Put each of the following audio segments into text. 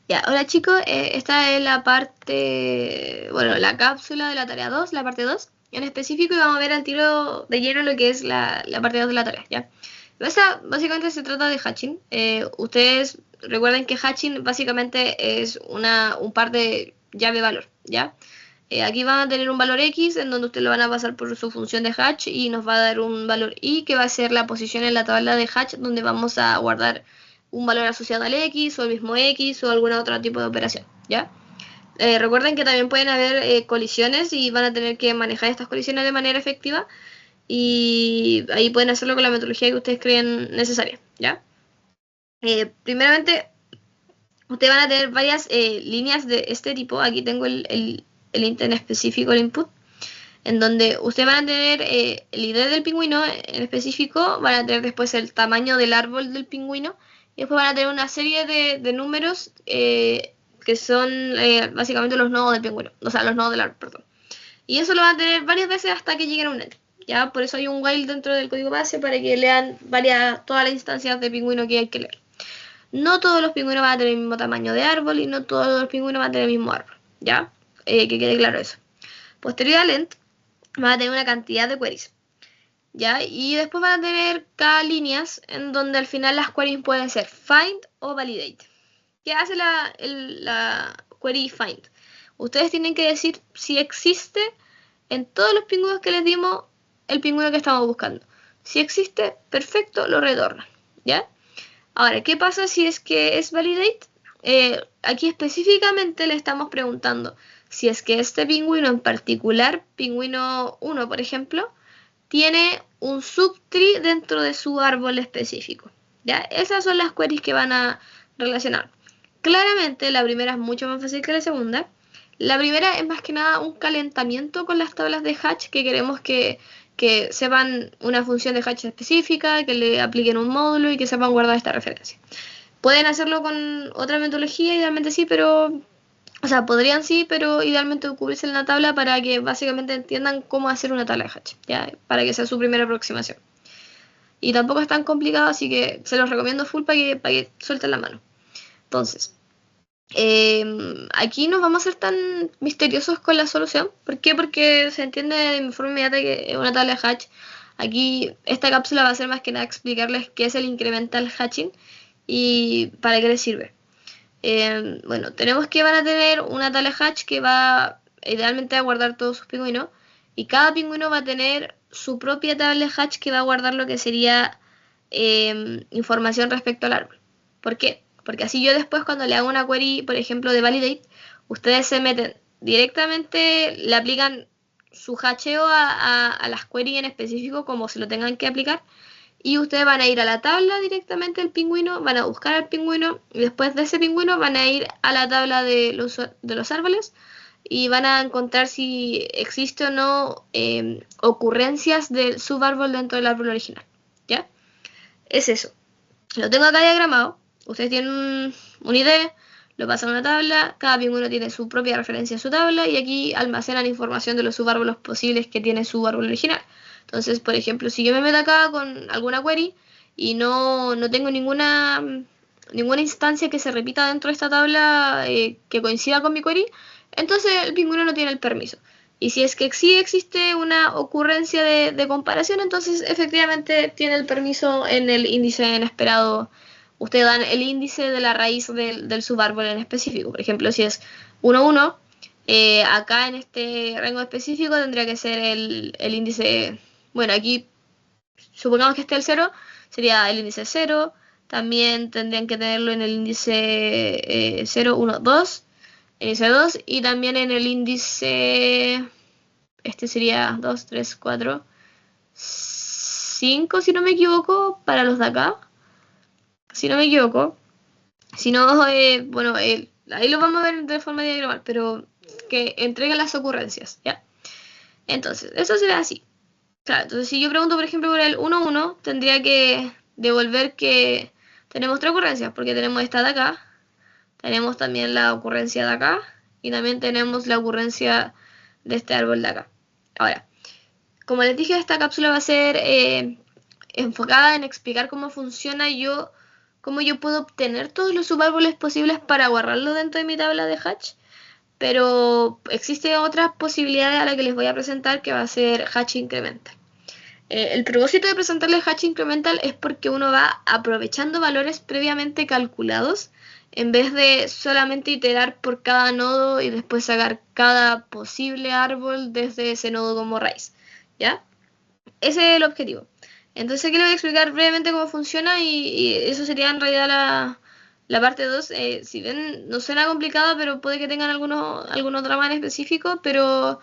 Ya, hola chicos, esta es la parte, bueno, la cápsula de la tarea 2, la parte 2 en específico, y vamos a ver al tiro de lleno lo que es la parte 2 de la tarea, ¿ya? Esta básicamente se trata de hatching. Ustedes recuerden que hatching básicamente es un par de llave-valor, ¿ya? Aquí van a tener un valor X en donde ustedes lo van a pasar por su función de hatch y nos va a dar un valor Y que va a ser la posición en la tabla de hatch donde vamos a guardar un valor asociado al X o el mismo X o algún otro tipo de operación, ¿ya? Recuerden que también pueden haber colisiones y van a tener que manejar estas colisiones de manera efectiva y ahí pueden hacerlo con la metodología que ustedes creen necesaria, ¿ya? Primeramente, ustedes van a tener varias líneas de este tipo. Aquí tengo el int en específico, el input, en donde ustedes van a tener el ID del pingüino en específico, van a tener después el tamaño del árbol del pingüino, y después van a tener una serie de números que son básicamente los nodos del pingüino, o sea, los nodos del árbol, perdón. Y eso lo van a tener varias veces hasta que lleguen a un end. ¿Ya? Por eso hay un while dentro del código base para que lean todas las instancias de pingüino que hay que leer. No todos los pingüinos van a tener el mismo tamaño de árbol y no todos los pingüinos van a tener el mismo árbol. ¿Ya? Que quede claro eso. Posterior al end, van a tener una cantidad de queries. ¿Ya? Y después van a tener cada líneas en donde al final las queries pueden ser find o validate. ¿Qué hace la query find? Ustedes tienen que decir si existe en todos los pingüinos que les dimos el pingüino que estamos buscando. Si existe, perfecto, lo retornan. ¿Ya? Ahora, ¿qué pasa si es que es validate? Aquí específicamente le estamos preguntando si es que este pingüino en particular, pingüino 1 por ejemplo, tiene un subtree dentro de su árbol específico. ¿Ya? Esas son las queries que van a relacionar. Claramente la primera es mucho más fácil que la segunda. La primera es más que nada un calentamiento con las tablas de hatch que queremos que sepan una función de hatch específica, que le apliquen un módulo y que sepan guardar esta referencia. Pueden hacerlo con otra metodología, idealmente sí, pero o sea, podrían sí, pero idealmente cubrirse en la tabla para que básicamente entiendan cómo hacer una tabla de hatch, ¿ya? Para que sea su primera aproximación. Y tampoco es tan complicado, así que se los recomiendo full para que suelten la mano. Entonces, aquí no vamos a ser tan misteriosos con la solución. ¿Por qué? Porque se entiende de forma inmediata que es una tabla de hatch. Aquí esta cápsula va a ser más que nada explicarles qué es el incremental hatching y para qué les sirve. Bueno, tenemos que van a tener una tabla hatch que va idealmente a guardar todos sus pingüinos y cada pingüino va a tener su propia tabla hatch que va a guardar lo que sería información respecto al árbol. ¿Por qué? Porque así yo después cuando le hago una query, por ejemplo, de validate, ustedes se meten directamente, le aplican su hacheo a las queries en específico como se lo tengan que aplicar y ustedes van a ir a la tabla directamente del pingüino, van a buscar al pingüino y después de ese pingüino van a ir a la tabla de los árboles y van a encontrar si existe o no ocurrencias del subárbol dentro del árbol original. ¿Ya? Es eso. Lo tengo acá diagramado. Ustedes tienen una idea, lo pasan a una tabla, cada pingüino tiene su propia referencia a su tabla y aquí almacenan información de los subárboles posibles que tiene su árbol original. Entonces, por ejemplo, si yo me meto acá con alguna query y no tengo ninguna instancia que se repita dentro de esta tabla que coincida con mi query, entonces el pingüino no tiene el permiso. Y si es que sí existe una ocurrencia de comparación, entonces efectivamente tiene el permiso en el índice inesperado. Ustedes dan el índice de la raíz del subárbol en específico. Por ejemplo, si es 1, 1, acá en este rango específico tendría que ser el índice. Bueno, aquí supongamos que esté el 0, sería el índice 0. También tendrían que tenerlo en el índice 0, 1, 2. Índice 2 y también en el índice este sería 2, 3, 4, 5 si no me equivoco, para los de acá, si no me equivoco. Si no, bueno, ahí lo vamos a ver de forma diagramal, pero que entreguen las ocurrencias, ¿ya? Entonces, eso será así. Claro, entonces si yo pregunto, por ejemplo, por el 1, 1, tendría que devolver que tenemos tres ocurrencias, porque tenemos esta de acá, tenemos también la ocurrencia de acá, y también tenemos la ocurrencia de este árbol de acá. Ahora, como les dije, esta cápsula va a ser enfocada en explicar cómo funciona yo cómo yo puedo obtener todos los subárboles posibles para guardarlo dentro de mi tabla de Hatch. Pero existe otra posibilidad a la que les voy a presentar, que va a ser Hatch incremental. El propósito de presentarle Hatch incremental es porque uno va aprovechando valores previamente calculados en vez de solamente iterar por cada nodo y después sacar cada posible árbol desde ese nodo como raíz, ¿ya? Ese es el objetivo. Entonces aquí les voy a explicar brevemente cómo funciona y eso sería en realidad la parte 2. Si ven, no suena complicada, pero puede que tengan algunos dramas en específico, pero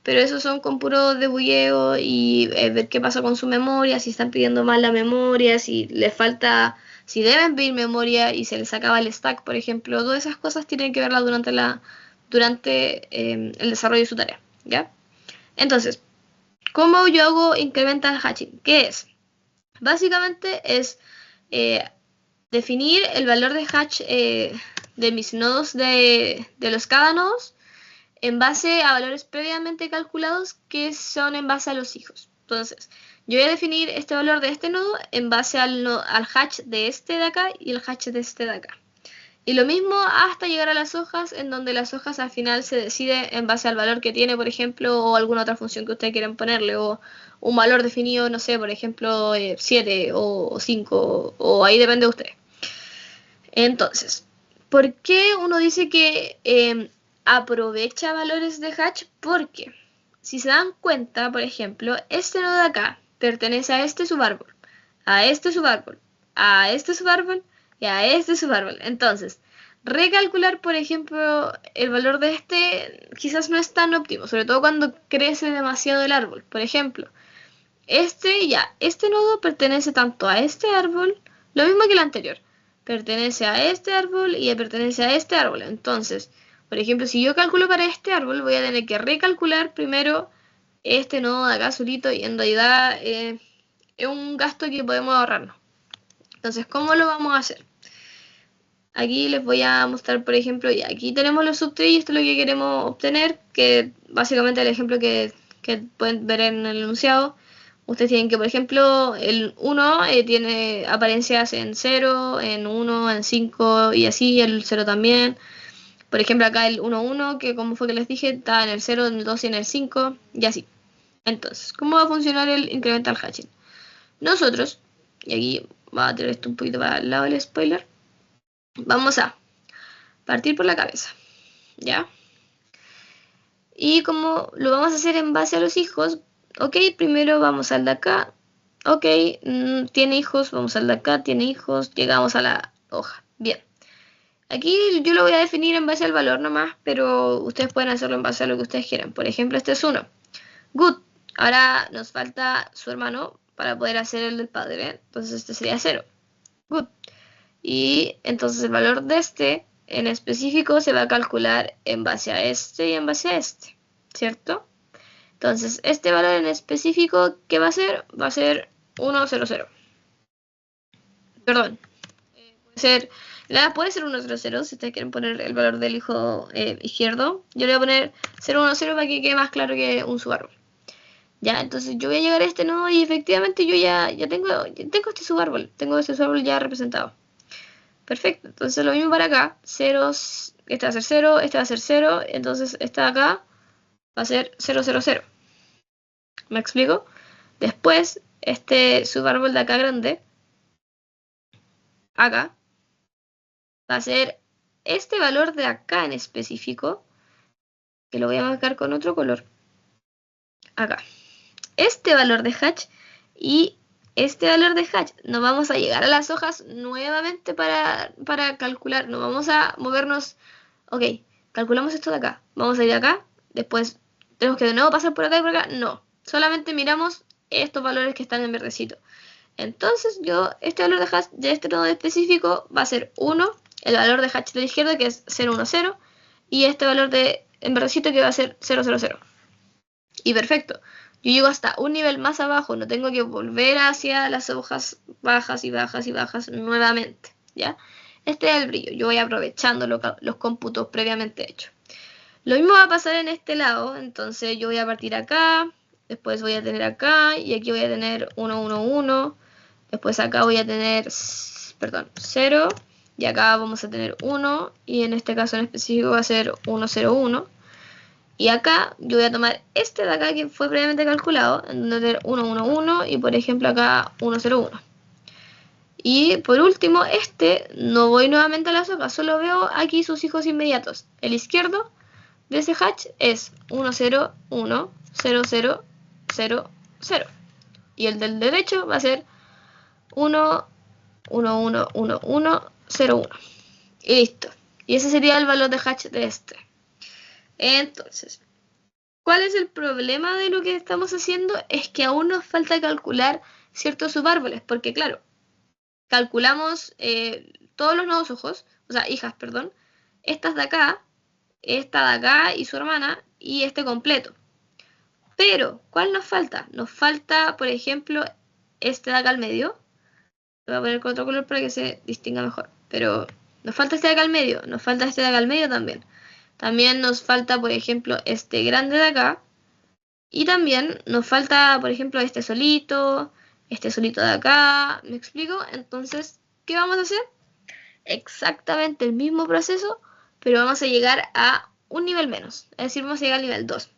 esos son con puro debugueo y ver qué pasa con su memoria, si están pidiendo mal la memoria, si les falta, si deben pedir memoria y se les acaba el stack, por ejemplo. Todas esas cosas tienen que verlas durante el desarrollo de su tarea, ¿ya? Entonces, ¿cómo yo hago incremental hatching? ¿Qué es? Básicamente es definir el valor de hatch de mis nodos de los cada nodos en base a valores previamente calculados que son en base a los hijos. Entonces, yo voy a definir este valor de este nodo en base al hatch de este de acá y el hatch de este de acá. Y lo mismo hasta llegar a las hojas, en donde las hojas al final se decide en base al valor que tiene, por ejemplo, o alguna otra función que ustedes quieran ponerle, o un valor definido, no sé, por ejemplo, 7 o 5, o ahí depende de ustedes. Entonces, ¿por qué uno dice que aprovecha valores de hatch? Porque si se dan cuenta, por ejemplo, este nodo de acá pertenece a este subárbol, a este subárbol, a este subárbol y a este subárbol. Entonces, recalcular, por ejemplo, el valor de este quizás no es tan óptimo, sobre todo cuando crece demasiado el árbol. Por ejemplo, este nodo pertenece tanto a este árbol, lo mismo que el anterior. Pertenece a este árbol y pertenece a este árbol. Entonces, por ejemplo, si yo calculo para este árbol, voy a tener que recalcular primero este nodo de acá solito y en realidad es un gasto que podemos ahorrarnos. Entonces, ¿cómo lo vamos a hacer? Aquí les voy a mostrar, por ejemplo, y aquí tenemos los subtrees y esto es lo que queremos obtener, que básicamente el ejemplo que pueden ver en el enunciado. Ustedes tienen que, por ejemplo, el 1 tiene apariencias en 0, en 1, en 5 y así, el 0 también. Por ejemplo, acá el 1, 1, que como fue que les dije, está en el 0, en el 2 y en el 5, y así. Entonces, ¿cómo va a funcionar el incremental hatching? Nosotros, y aquí va a tener esto un poquito para el lado del spoiler, vamos a partir por la cabeza, ¿ya? Y como lo vamos a hacer en base a los hijos, ok, primero vamos al de acá, ok, tiene hijos, vamos al de acá, tiene hijos, llegamos a la hoja, bien. Aquí yo lo voy a definir en base al valor nomás, pero ustedes pueden hacerlo en base a lo que ustedes quieran. Por ejemplo, este es 1. Good. Ahora nos falta su hermano para poder hacer el del padre, ¿eh? Entonces este sería 0. Good. Y entonces el valor de este en específico se va a calcular en base a este y en base a este, ¿cierto? Entonces este valor en específico, ¿qué va a ser? Va a ser 1, 0, 0. Perdón. Puede ser 1, 0, 0 si ustedes quieren poner el valor del hijo izquierdo. Yo le voy a poner 0, 1, 0 para que quede más claro que un subárbol. Ya, entonces yo voy a llegar a este nodo y efectivamente yo ya tengo este subárbol. Tengo este subárbol ya representado. Perfecto, entonces lo mismo para acá. Ceros, este va a ser 0, este va a ser 0. Entonces esta de acá va a ser 0, 0, 0. ¿Me explico? Después, este subárbol de acá grande, acá, va a ser este valor de acá en específico, que lo voy a marcar con otro color, acá. Este valor de hatch y este valor de hatch. Nos vamos a llegar a las hojas nuevamente para calcular. Nos vamos a movernos. Ok, calculamos esto de acá. Vamos a ir acá. Después tenemos que de nuevo pasar por acá y por acá. No, solamente miramos estos valores que están en verdecito. Entonces este valor de hatch de este nodo específico va a ser 1, el valor de hatch de la izquierda que es 0, 1, 0, y este valor en verdecito que va a ser 0, 0, 0. Y perfecto, yo llego hasta un nivel más abajo, no tengo que volver hacia las hojas bajas y bajas y bajas nuevamente, ¿ya? Este es el brillo, yo voy aprovechando los cómputos previamente hechos. Lo mismo va a pasar en este lado, entonces yo voy a partir acá, después voy a tener acá, y aquí voy a tener 1, 1, 1, después acá voy a tener perdón, 0, y acá vamos a tener 1, y en este caso en específico va a ser 1, 0, 1. Y acá yo voy a tomar este de acá que fue previamente calculado, en donde tener 1, 1, 1, y por ejemplo acá 1, 0, 1. Y por último, no voy nuevamente a las hojas, solo veo aquí sus hijos inmediatos. El izquierdo de ese hatch es 1, 0, 1, 0, 0, 0, 0. Y el del derecho va a ser 1, 1, 1, 1, 1, 0, 1. Y listo. Y ese sería el valor de hatch de este. Entonces, ¿cuál es el problema de lo que estamos haciendo? Es que aún nos falta calcular ciertos subárboles, porque claro, calculamos todos los nodos hijas, perdón, estas de acá, esta de acá y su hermana, y este completo. Pero, ¿cuál nos falta? Nos falta, por ejemplo, este de acá al medio. Lo voy a poner con otro color para que se distinga mejor. Pero nos falta este de acá al medio, nos falta este de acá al medio también. También nos falta, por ejemplo, este grande de acá. Y también nos falta, por ejemplo, este solito de acá. ¿Me explico? Entonces, ¿qué vamos a hacer? Exactamente el mismo proceso, pero vamos a llegar a un nivel menos. Es decir, vamos a llegar al nivel 2.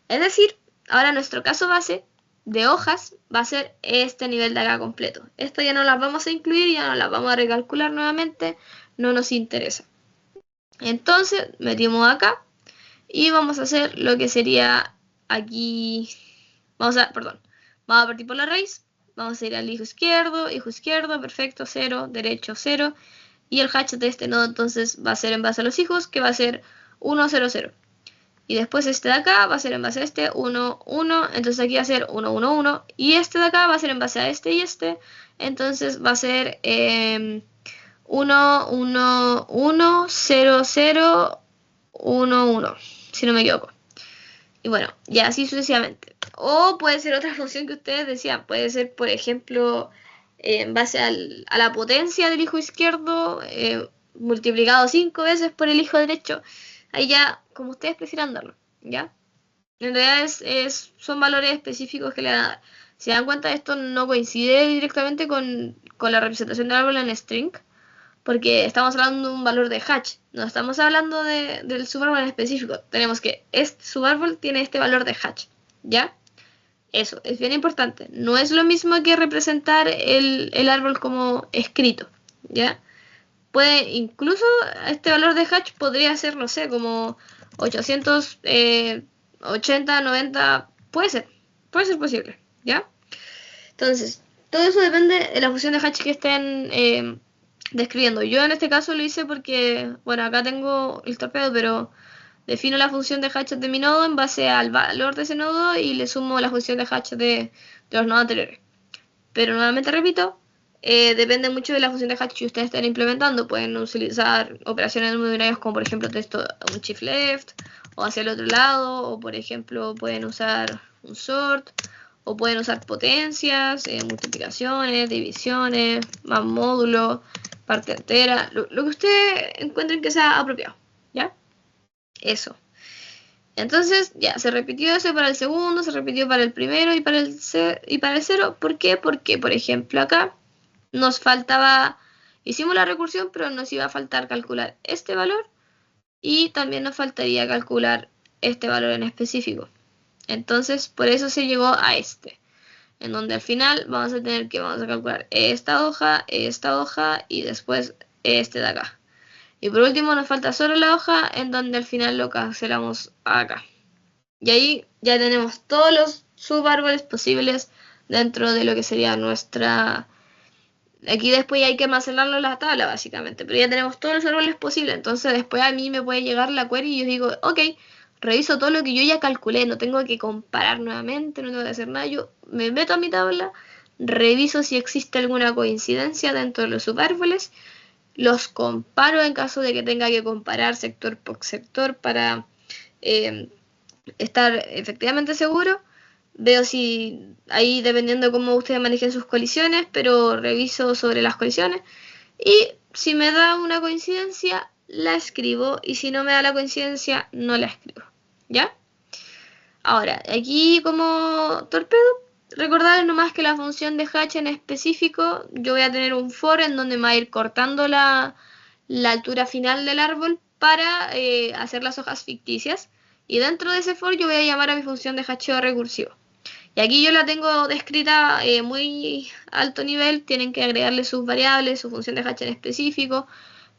Es decir, ahora nuestro caso base de hojas va a ser este nivel de acá completo. Esto ya no las vamos a incluir, ya no las vamos a recalcular nuevamente, no nos interesa. Entonces, metimos acá y vamos a hacer lo que sería aquí. Vamos a partir por la raíz. Vamos a ir al hijo izquierdo, perfecto, 0, derecho, 0. Y el hatch de este nodo entonces va a ser en base a los hijos, que va a ser 1, 0, 0. Y después este de acá va a ser en base a este, 1, 1. Entonces aquí va a ser 1, 1, 1. Y este de acá va a ser en base a este y este. Entonces va a ser 1, 1, 1, 0, 0, 1, 1. Si no me equivoco. Y bueno, y así sucesivamente. O puede ser otra función que ustedes decían. Puede ser, por ejemplo, en base a la potencia del hijo izquierdo, multiplicado 5 veces por el hijo derecho. Ahí ya, como ustedes prefieran darlo, ¿ya? En realidad son valores específicos que le dan a dar. Si dan cuenta, esto no coincide directamente con la representación del árbol en string, porque estamos hablando de un valor de hatch, no estamos hablando del subárbol en específico. Tenemos que este subárbol tiene este valor de hatch, ¿ya? Eso, es bien importante. No es lo mismo que representar el árbol como escrito, ¿ya? Incluso este valor de hatch podría ser, no sé, como 880, 90, puede ser posible, ¿ya? Entonces, todo eso depende de la función de hatch que estén describiendo. Yo en este caso lo hice porque, bueno, acá tengo el torpedo, pero defino la función de hatch de mi nodo en base al valor de ese nodo y le sumo la función de hatch de los nodos anteriores. Pero nuevamente repito, depende mucho de la función de hatch que ustedes estén implementando. Pueden utilizar operaciones muy binarias como por ejemplo un shift left o hacia el otro lado, o por ejemplo pueden usar un sort, o pueden usar potencias, multiplicaciones, divisiones, más módulos, parte entera, lo que ustedes encuentren que sea apropiado, ¿ya? Eso. Entonces, ya, se repitió eso para el segundo, se repitió para el primero y para el cero. ¿Por qué? Porque, por ejemplo, acá nos faltaba, hicimos la recursión, pero nos iba a faltar calcular este valor y también nos faltaría calcular este valor en específico. Entonces, por eso se llegó a en donde al final vamos a calcular esta hoja y después este de acá. Y por último nos falta solo la hoja en donde al final lo cancelamos acá. Y ahí ya tenemos todos los subárboles posibles dentro de lo que sería nuestra... Aquí después hay que almacenarlo en la tabla básicamente, pero ya tenemos todos los árboles posibles. Entonces después a mí me puede llegar la query y yo digo, ok, reviso todo lo que yo ya calculé, no tengo que comparar nuevamente, no tengo que hacer nada. Yo me meto a mi tabla, reviso si existe alguna coincidencia dentro de los subárboles, los comparo en caso de que tenga que comparar sector por sector para estar efectivamente seguro. Veo si ahí dependiendo de cómo ustedes manejen sus colisiones, pero reviso sobre las colisiones. Y si me da una coincidencia, la escribo. Y si no me da la coincidencia, no la escribo. ¿Ya? Ahora, aquí como torpedo, recordarles nomás que la función de hatch en específico, yo voy a tener un for en donde me va a ir cortando la altura final del árbol para hacer las hojas ficticias. Y dentro de ese for yo voy a llamar a mi función de hacheo recursivo. Y aquí yo la tengo descrita muy alto nivel, tienen que agregarle sus variables, su función de hatch en específico.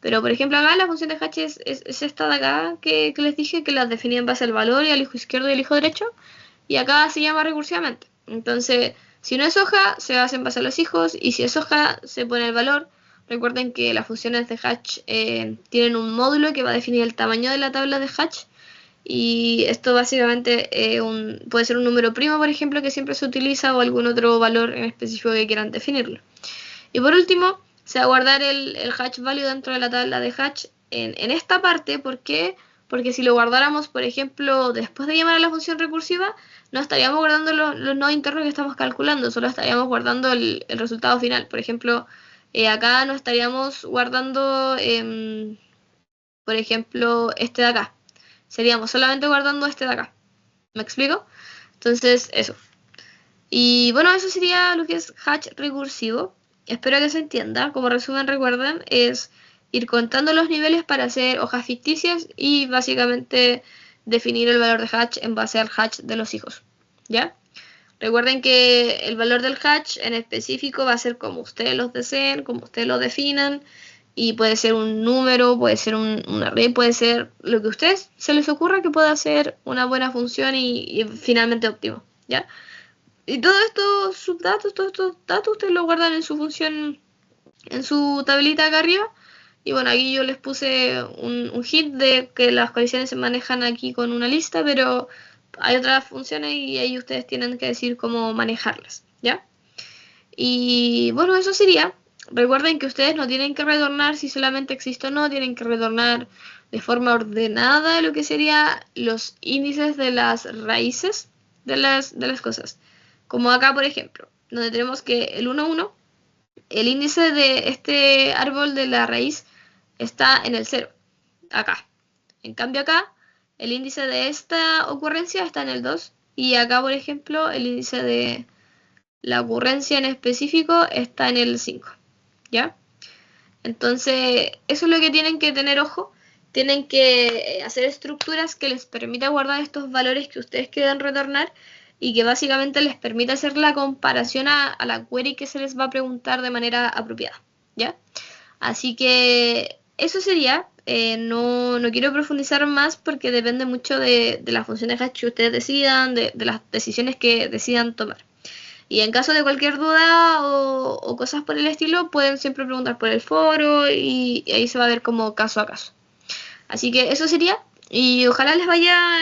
Pero por ejemplo acá la función de hatch es esta de acá que les dije, que las definí en base al valor y al hijo izquierdo y al hijo derecho. Y acá se llama recursivamente. Entonces, si no es hoja, se hace en base a los hijos, y si es hoja, se pone el valor. Recuerden que las funciones de hatch tienen un módulo que va a definir el tamaño de la tabla de hatch, y esto básicamente puede ser un número primo, por ejemplo, que siempre se utiliza, o algún otro valor en específico que quieran definirlo. Y por último, se va a guardar el hatch value dentro de la tabla de hatch en esta parte. ¿Por qué? Porque si lo guardáramos, por ejemplo, después de llamar a la función recursiva, no estaríamos guardando los nodos internos que estamos calculando, solo estaríamos guardando el resultado final. Por ejemplo, acá no estaríamos guardando, por ejemplo, este de acá. Seríamos solamente guardando este de acá. ¿Me explico? Entonces, eso. Y bueno, eso sería lo que es hatch recursivo. Espero que se entienda. Como resumen, recuerden, es ir contando los niveles para hacer hojas ficticias y básicamente definir el valor de hatch en base al hatch de los hijos. ¿Ya? Recuerden que el valor del hatch en específico va a ser como ustedes los deseen, como ustedes lo definan, y puede ser un número, puede ser un array, puede ser lo que a ustedes se les ocurra que pueda ser una buena función y finalmente óptimo. ¿Ya? Y todos estos subdatos, todos estos datos, ustedes los guardan en su función, en su tablita acá arriba. Y bueno, aquí yo les puse un hint de que las colisiones se manejan aquí con una lista, pero hay otras funciones y ahí ustedes tienen que decir cómo manejarlas, ¿ya? Y bueno, eso sería. Recuerden que ustedes no tienen que retornar si solamente existe o no, tienen que retornar de forma ordenada lo que sería los índices de las raíces de las cosas. Como acá, por ejemplo, donde tenemos que el 1, 1, el índice de este árbol de la raíz está en el 0, acá. En cambio acá, el índice de esta ocurrencia está en el 2, y acá, por ejemplo, el índice de la ocurrencia en específico está en el 5, ¿ya? Entonces, eso es lo que tienen que tener ojo. Tienen que hacer estructuras que les permita guardar estos valores que ustedes quieran retornar, y que básicamente les permita hacer la comparación a la query que se les va a preguntar de manera apropiada, ¿ya? Así que eso sería. No quiero profundizar más porque depende mucho de las funciones hash que ustedes decidan, de las decisiones que decidan tomar. Y en caso de cualquier duda o cosas por el estilo, pueden siempre preguntar por el foro, y ahí se va a ver como caso a caso. Así que eso sería, y ojalá les vaya